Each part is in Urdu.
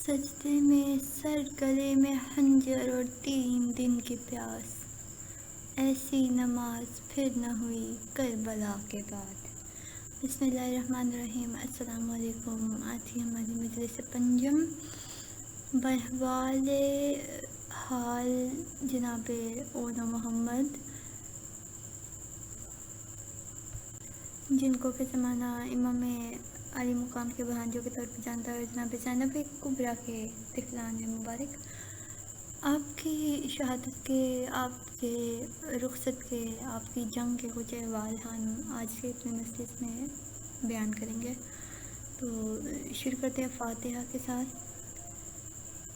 سجدے میں سر گلے میں خنجر اور 3 دن کی پیاس، ایسی نماز پھر نہ ہوئی کربلا کے بعد۔ بسم اللہ الرحمن الرحیم۔ السلام علیکم۔ آج تھی ہماری مجلس پنجم بحوال حال جناب اونا محمد، جن کو کہ زمانہ امام علی مقام کے بھانجوں کے طور پر جانتا ہے، اور جناب زینب کبریٰ کے طفلان مبارک۔ آپ کی شہادت کے، آپ کے رخصت کے، آپ کی جنگ کے کچھ احوال ہم آج کے اپنے مجلس میں بیان کریں گے۔ تو شروع کرتے ہیں فاتحہ کے ساتھ۔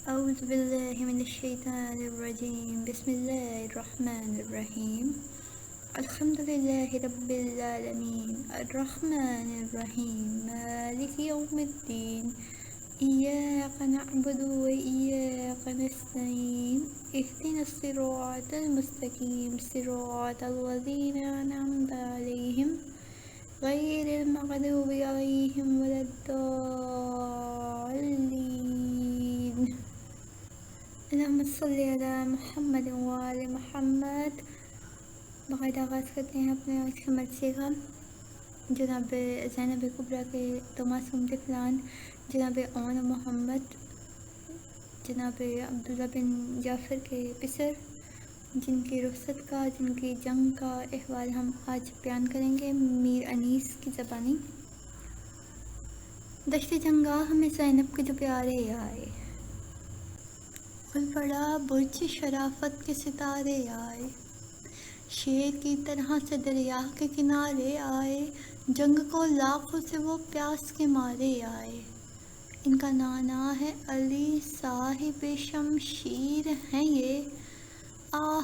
اعوذ باللہ من الشیطان الرجیم، بسم اللہ الرحمن الرحیم۔ الحمد للہ رب العالمین، الرحمن الرحیم، مالک یوم الدین، ایاک نعبد و ایاک نستعین، اہدنا الصراط المستقیم، صراط الذین انعمت علیہم غیر المغضوب علیہم ولا الضالین۔ اللہم صلی علی محمد وآل محمد۔ باقاعدہ آغاز کرتے ہیں اپنے آج کے مرثیے کا۔ جناب زینب کبریٰ کے دو معصوم طفلان، جناب اونا محمد، جناب عبداللہ بن جعفر کے پسر، جن کی رخصت کا، جن کی جنگ کا احوال ہم آج بیان کریں گے میر انیس کی زبانی۔ دشت جنگاہ میں زینب کے جو پیارے آئے، کھل پڑا برج شرافت کے ستارے آئے، شیر کی طرح سے دریا کے کنارے آئے، جنگ کو لاکھوں سے وہ پیاس کے مارے آئے۔ ان کا نانا ہے علی صاحب شمشیر ہیں یہ،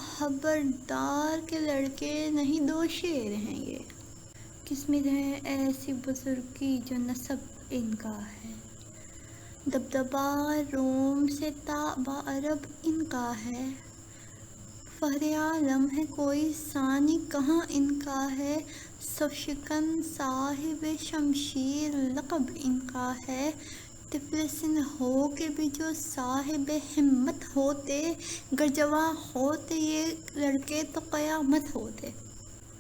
خبردار کے لڑکے نہیں دو شیر ہیں یہ۔ قسمت ہے ایسی بزرگی جو نسب ان کا ہے، دبدبا روم سے تا عرب ان کا ہے، فخر عالم ہے کوئی ثانی کہاں ان کا ہے، صف شکن صاحب شمشیر لقب ان کا ہے، طفل سن ہو کے بھی جو صاحب ہمت ہوتے، گر جواں ہوتے یہ لڑکے تو قیامت ہوتے،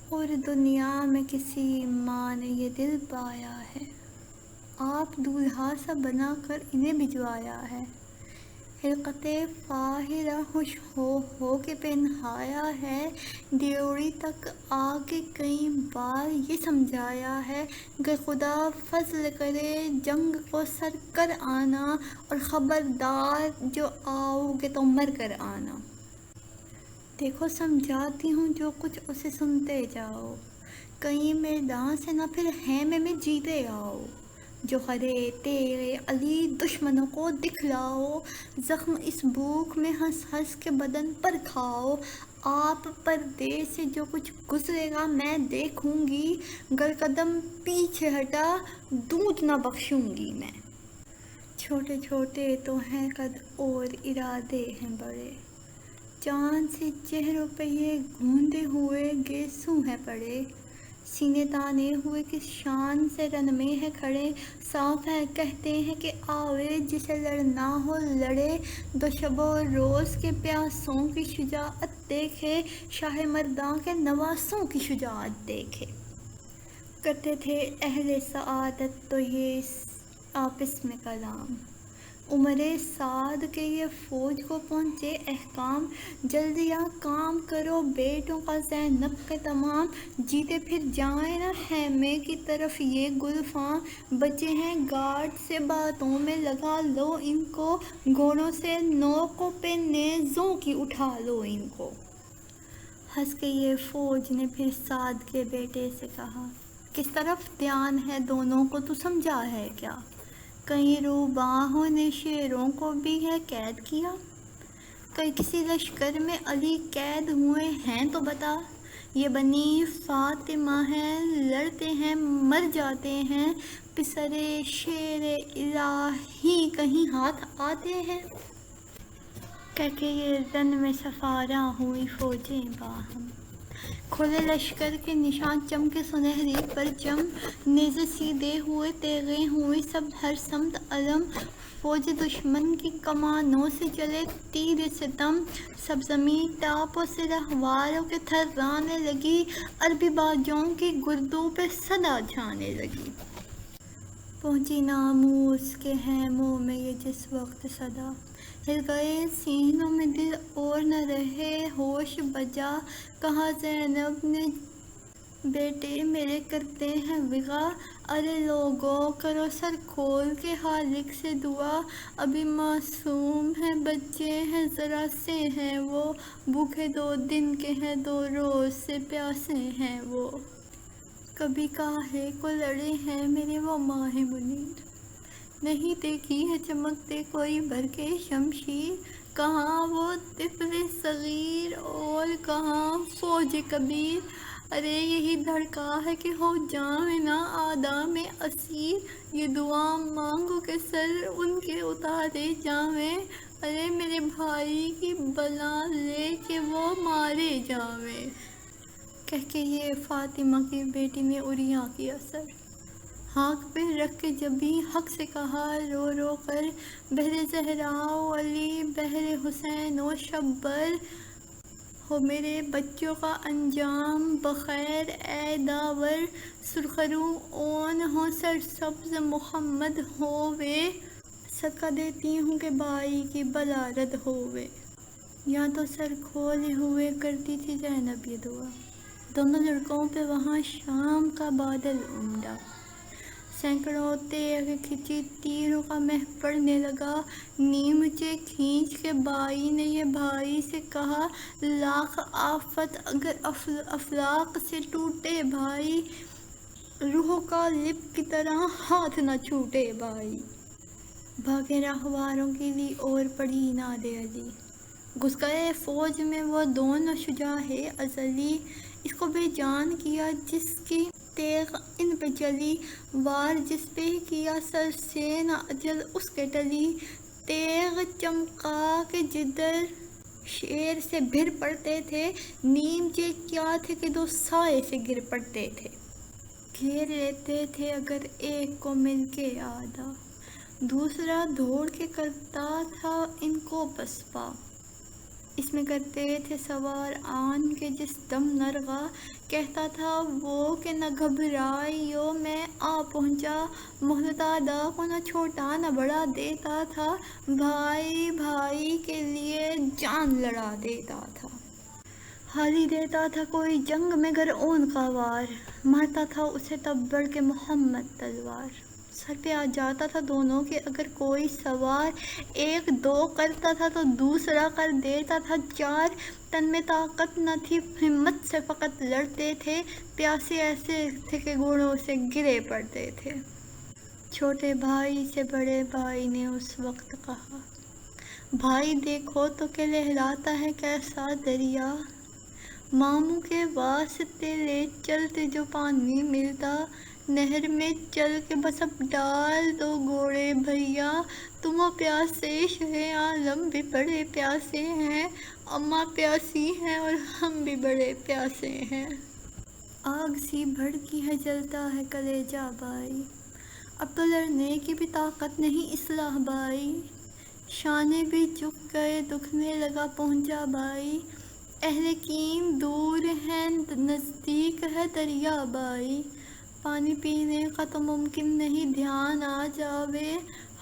اور دنیا میں کسی ماں نے یہ دل پایا ہے، آپ دولہا سا بنا کر انہیں بھجوایا ہے، خلقت فاخرہ خوش ہو کے پہنایا ہے، ڈیوڑی تک آگے کئی بار یہ سمجھایا ہے، گر خدا فضل کرے جنگ کو سر کر آنا، اور خبردار جو آؤ گے تو مر کر آنا۔ دیکھو سمجھاتی ہوں جو کچھ اسے سنتے جاؤ، کہیں میدان سے نہ پھر خیمے میں جیتے آؤ، جوہرِ تیغ علی دشمنوں کو دکھلاؤ، زخم اس بھوک میں ہنس ہنس کے بدن پر کھاؤ، آپ پردے سے جو کچھ گزرے گا میں دیکھوں گی، گر قدم پیچھے ہٹا دودھ نہ بخشوں گی میں۔ چھوٹے چھوٹے تو ہیں قد اور ارادے ہیں بڑے، چاند سے چہروں پہ یہ گھوندے ہوئے گیسوں ہیں پڑے، سینے تانے ہوئے کس شان سے رن میں ہے کھڑے، صاف ہے کہتے ہیں کہ آوے جسے لڑنا ہو لڑے، دو شب و روز کے پیاسوں کی شجاعت دیکھے، شاہ مرداں کے نواسوں کی شجاعت دیکھے۔ کرتے تھے اہل سعادت تو یہ آپس میں کلام، عمر سعد کے یہ فوج کو پہنچے احکام، جلدیاں کام کرو بیٹوں کا زینب کے تمام، جیتے پھر جائیں نہ خیمے کی طرف یہ گلفاں، بچے ہیں گارڈ سے باتوں میں لگا لو ان کو، گھوڑوں سے نوکوں پہ نیزوں کی اٹھا لو ان کو۔ ہنس کے یہ فوج نے پھر سعد کے بیٹے سے کہا، کس طرف دھیان ہے دونوں کو تو سمجھا ہے کیا، کہیں روباہوں نے شیروں کو بھی ہے قید کیا، کہیں کسی لشکر میں علی قید ہوئے ہیں تو بتا، یہ بنی فاطمہ ہیں لڑتے ہیں مر جاتے ہیں، پسرے شیر الہی کہیں ہاتھ آتے ہیں۔ کہہ کے یہ رن میں سفارا ہوئی فوجیں باہم، کھلے لشکر کے نشان چمکے سنہری پرچم، نیزے سیدھے ہوئے تیغیں ہوئی سب ہر سمت علم، فوج دشمن کی کمانوں سے چلے تیر ستم، سب زمین ٹاپوں سے رہواروں کے تھرانے لگی، عربی باجوں کی گردوں پہ صدا چھانے لگی۔ پہنچی ناموس کے خیموں میں یہ جس وقت صدا، ہل گئے سینوں میں دل اور نہ رہے ہوش بجا، کہا زینب نے بیٹے میرے کرتے ہیں وغا، ارے لوگو کرو سر کھول کے خالق سے دعا، ابھی معصوم ہیں بچے ہیں ذرا سے ہیں وہ، بھوکے 2 دن کے ہیں 2 روز سے پیاسے ہیں وہ، کبھی کاہے کو لڑے ہیں میرے وہ ماہ منیر، نہیں دیکھی ہے چمکتے کوئی برقِ شمشیر، کہاں وہ طفل صغیر اور کہاں فوج کبیر، ارے یہی دھڑکا ہے کہ ہو جائیں نا آدم اسیر، یہ دعا مانگو کہ سر ان کے اتارے جائیں، ارے میرے بھائی کی بلا لے کہ وہ مارے جائیں، کہہ کے یہ فاطمہ کی بیٹی نے عریاں کیا سر، ہاتھ پہ رکھ کے جبیں حق سے کہا رو رو کر، بہر زہرا و علی بہر حسین و شبر، ہو میرے بچوں کا انجام بخیر اے داور، سرخرو اون ہو سرسبز محمد ہووے، صدقہ دیتی ہوں کہ بھائی کی بلا رد ہووے، یا تو سر کھولے ہوئے کرتی تھی زینب یہ دعا، دونوں لڑکوں پہ وہاں شام کا بادل امڈا، سینکڑوں تیغ کھچی تیروں کا مہ پڑنے لگا، نیمچے کھینچ کے بائی نے یہ بھائی سے کہا، لاکھ آفت اگر افلاک سے ٹوٹے بھائی، روحوں کا لب کی طرح ہاتھ نہ چھوٹے بھائی، بھاگے رہواروں کی لی اور پڑھی ناد علی، گھس گئے فوج میں وہ دونوں شجاع ازلی، اس کو بے جان کیا جس کی تیغ ان پہ چلی، وار جس پہ کیا سر سے نہ اجل اس کے ٹلی، تیغ چمکا کے جدھر شیر سے بھر پڑتے تھے، نیمچے کیا تھے کہ 2 سائے سے گر پڑتے تھے، گھیر لیتے تھے اگر ایک کو مل کے آدھا، دوسرا دوڑ کے کرتا تھا ان کو پسپا، اس میں کرتے تھے سوار آن کے جس دم نرغا، کہتا تھا وہ کہ نہ گھبرائیو میں آ پہنچا، مہلت آدھا کو نہ چھوٹا نہ بڑا دیتا تھا، بھائی بھائی کے لیے جان لڑا دیتا تھا، حالی دیتا تھا کوئی جنگ میں گر اون کا وار، مارتا تھا اسے تب بڑھ کے محمد تلوار، سر پہ آ جاتا تھا دونوں کے اگر کوئی سوار، 1 2 کرتا تھا تو دوسرا کر دیتا تھا 4، تن میں طاقت نہ تھی ہمت سے فقط لڑتے تھے، پیاسے ایسے تھے کہ گھوڑوں سے گرے پڑتے تھے، چھوٹے بھائی سے بڑے بھائی نے اس وقت کہا، بھائی دیکھو تو کہ لہراتا ہے کیسا دریا، ماموں کے واسطے لے چلتے جو پانی ملتا، نہر میں چل کے بس اب ڈال دو گھوڑے بھیا، تم پیاسے شہ عالم بھی بڑے پیاسے ہیں، اماں پیاسی ہیں اور ہم بھی بڑے پیاسے ہیں، آگ سی بھڑکی ہے جلتا ہے کلیجہ بھائی، اب تو لڑنے کی بھی طاقت نہیں اصلاح بھائی، شانے بھی جھک گئے دکھنے لگا پہنچا بھائی، اہل کین دور ہیں نزدیک ہے دریا بھائی، پانی پینے کا تو ممکن نہیں دھیان آ جاوے،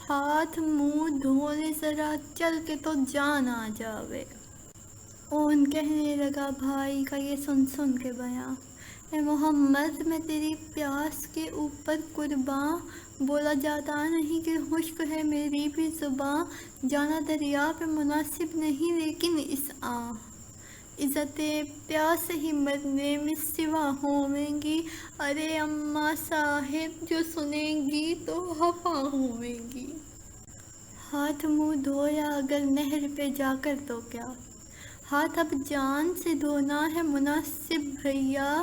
ہاتھ منہ دھو لے ذرا چل کے تو جان آ جاوے، اون کہنے لگا بھائی کا یہ سن سن کے بیاں، اے محمد میں تیری پیاس کے اوپر قرباں، بولا جاتا نہیں کہ خشک ہے میری بھی زباں، جانا دریا پہ مناسب نہیں لیکن اس آہ، عزت پیاس ہی مرنے میں سوا ہوویں گی، ارے اماں صاحب جو سنیں گی تو خفا ہوویں گی، ہاتھ منہ دھویا اگر نہر پہ جا کر تو کیا، ہاتھ اب جان سے دھونا ہے مناسب بھیا،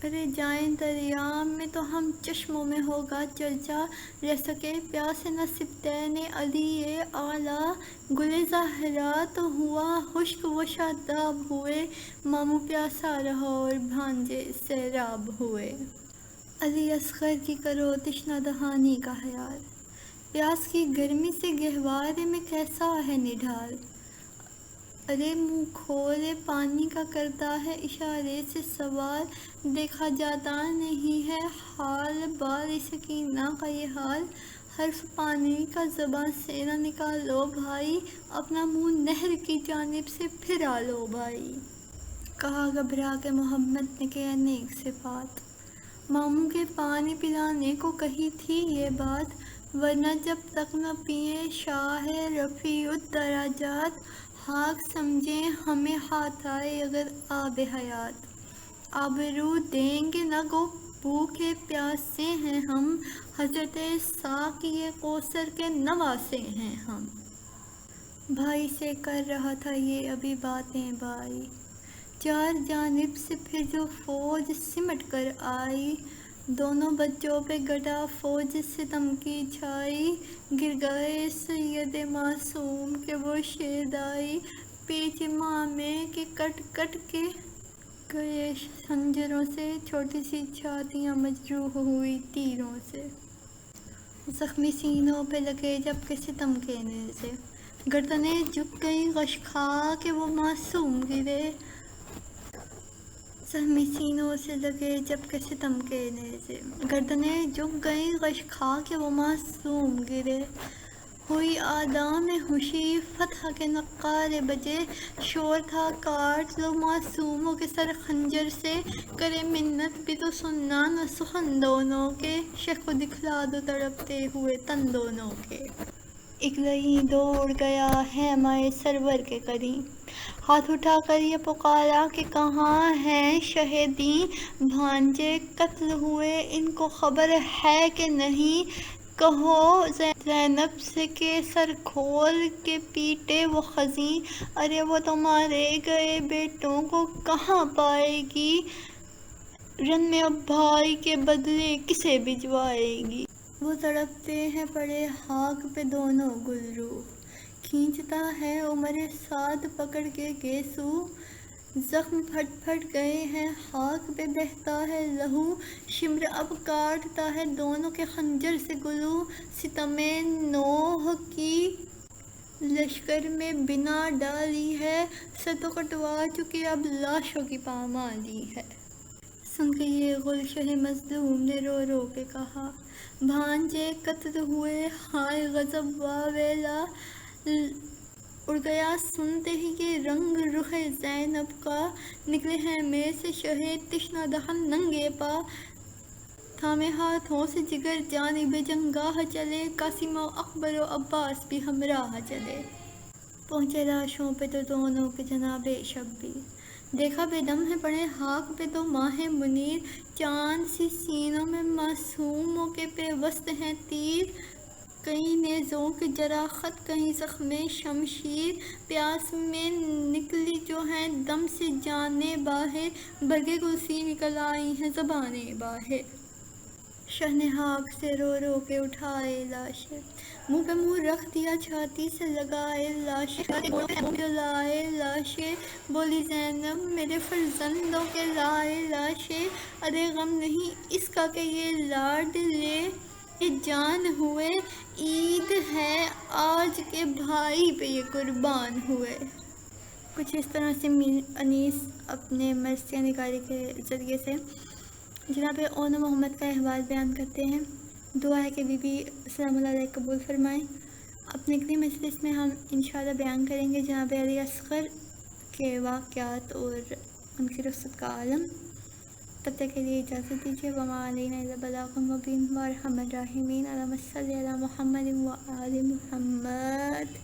ارے جائیں دریا میں تو ہم چشموں میں ہوگا چرچا، رہ سکے پیاس نصیب علی اعلیٰ، گل زہرا تو ہوا خشک و شاداب ہوئے، ماموں پیاسا رہا اور بھانجے سیراب ہوئے۔ علی اصغر کی کرو تشنہ دہانی کا خیال، پیاس کی گرمی سے گہوارے میں کیسا ہے نڈھال، ارے منہ کھولے پانی کا کرتا ہے اشارے سے سوال، دیکھا جاتا نہیں ہے حال بال سکینہ کا یہ حال، حرف پانی کا زباں سے نہ نکالو بھائی، اپنا منہ نہر کی جانب سے پھرا لو بھائی۔ کہا گھبرا کے محمد نے کہ انیک صفات، ماموں کے پانی پلانے کو کہی تھی یہ بات، ورنہ جب تک نہ پئیں شاہ رفیع الدرجات، خاک سمجھیں ہمیں ہاتھ آئے اگر آب حیات، آبرو دیں گے نہ گو بھوکے پیاسے ہیں ہم، حضرت ساقی کوثر کے نواسے ہیں ہم۔ بھائی سے کر رہا تھا یہ ابھی باتیں بائی، چار جانب سے پھر جو فوج سمٹ کر آئی، دونوں بچوں پہ گٹا فوج ستم کی چھائی، گر گئے سید معصوم کے وہ شیدائی، پیچ مامے کے کٹ کٹ کے گئے خنجروں سے، چھوٹی سی چھاتیاں مجروح ہوئی تیروں سے، زخمی سینوں پہ لگے جب کہ ستم کے نیزے، گردنیں جھک گئیں غش کھا کے وہ معصوم گرے، زخمی سینوں سے لگے جب کہ ستم کے نیزے، گردنیں جھک گئیں غش کھا کے وہ معصوم گرے، ہوئی اعداء میں خوشی فتح کے نعرے بجے، شور تھا کاٹ لو معصوموں کے سر خنجر سے، کرے منت بھی تو سننا نہ سخن دونوں کے، شیخ کو دکھلا دو تڑپتے ہوئے تن دونوں کے۔ اکلئی دوڑ گیا خیمہ سرور کے قریب، ہاتھ اٹھا کر یہ پکارا کہ کہاں ہیں شہیدیں، بھانجے قتل ہوئے ان کو خبر ہے کہ نہیں، کہو زینب سے کہ سر کھول کے پیٹے وہ خزیں، ارے وہ تو مارے گئے بیٹوں کو کہاں پائے گی، رن میں اب بھائی کے بدلے کسے بھجوائے گی، وہ تڑپتے ہیں پڑے خاک پہ دونوں گلرو، کھینچتا ہے عمر سعد پکڑ کے گیسو، زخم پھٹ پھٹ گئے ہیں خاک پہ بہتا ہے لہو، شمر اب کاٹتا ہے دونوں کے خنجر سے گلو، ستم نوح کی لشکر میں بنا ڈالی ہے، سر تو کٹوا چکے اب لاشوں کی پامالی ہے۔ سن کے یہ گلشن مظلوم نے رو رو کے کہا، بھانجے قتل ہوئے ہائے غضب واویلا، اڑ گیا سنتے ہی یہ رنگ رخ زینب کا، نکلے خیمے سے شہید تشنہ دہن ننگے پا، تھامے ہاتھوں سے جگر جانب جنگاہ چلے، قاسم و اکبر و عباس بھی ہمراہ چلے، پہنچے لاشوں پہ تو دونوں کے جناب شبیر، دیکھا بے دم ہے پڑے خاک پہ تو ماہ منیر، چاند سی سینوں میں معصوموں کے پیوست ہیں تیر، کہیں نیزوں کے جراحت کہیں زخم شمشیر، پیاس میں نکلی جو ہیں دم سے جانیں باہر، برگے گل سی نکل آئی ہیں زبانیں باہر، شہ نے خاک سے رو رو کے اٹھائے لاشیں، منہ پہ منہ رکھ دیا چھاتی سے لگائے لاشیں، جلائے لاشیں، بولی زینب میرے فرزندوں کے لائے لاشیں، ارے غم نہیں اس کا کہ یہ لاڈلے یہ جان ہوئے، عید ہے آج کے بھائی پہ یہ قربان ہوئے۔ کچھ اس طرح سے میر انیس اپنے مرثیہ نگاری کے ذریعے سے جناب اون محمد کا احوال بیان کرتے ہیں۔ دعا ہے کہ بی بی سلام اللہ علیہ قبول فرمائیں۔ اپنے اگلی مجلس میں ہم انشاءاللہ بیان کریں گے جناب علی اصغر کے واقعات اور ان کی رخصت کا عالم۔ تب تک کے لیے اجازت دیجیے۔ وما علینا الا البلاغ المبین وارحم الراحمین، اللہم صلی علی محمد و آل محمد۔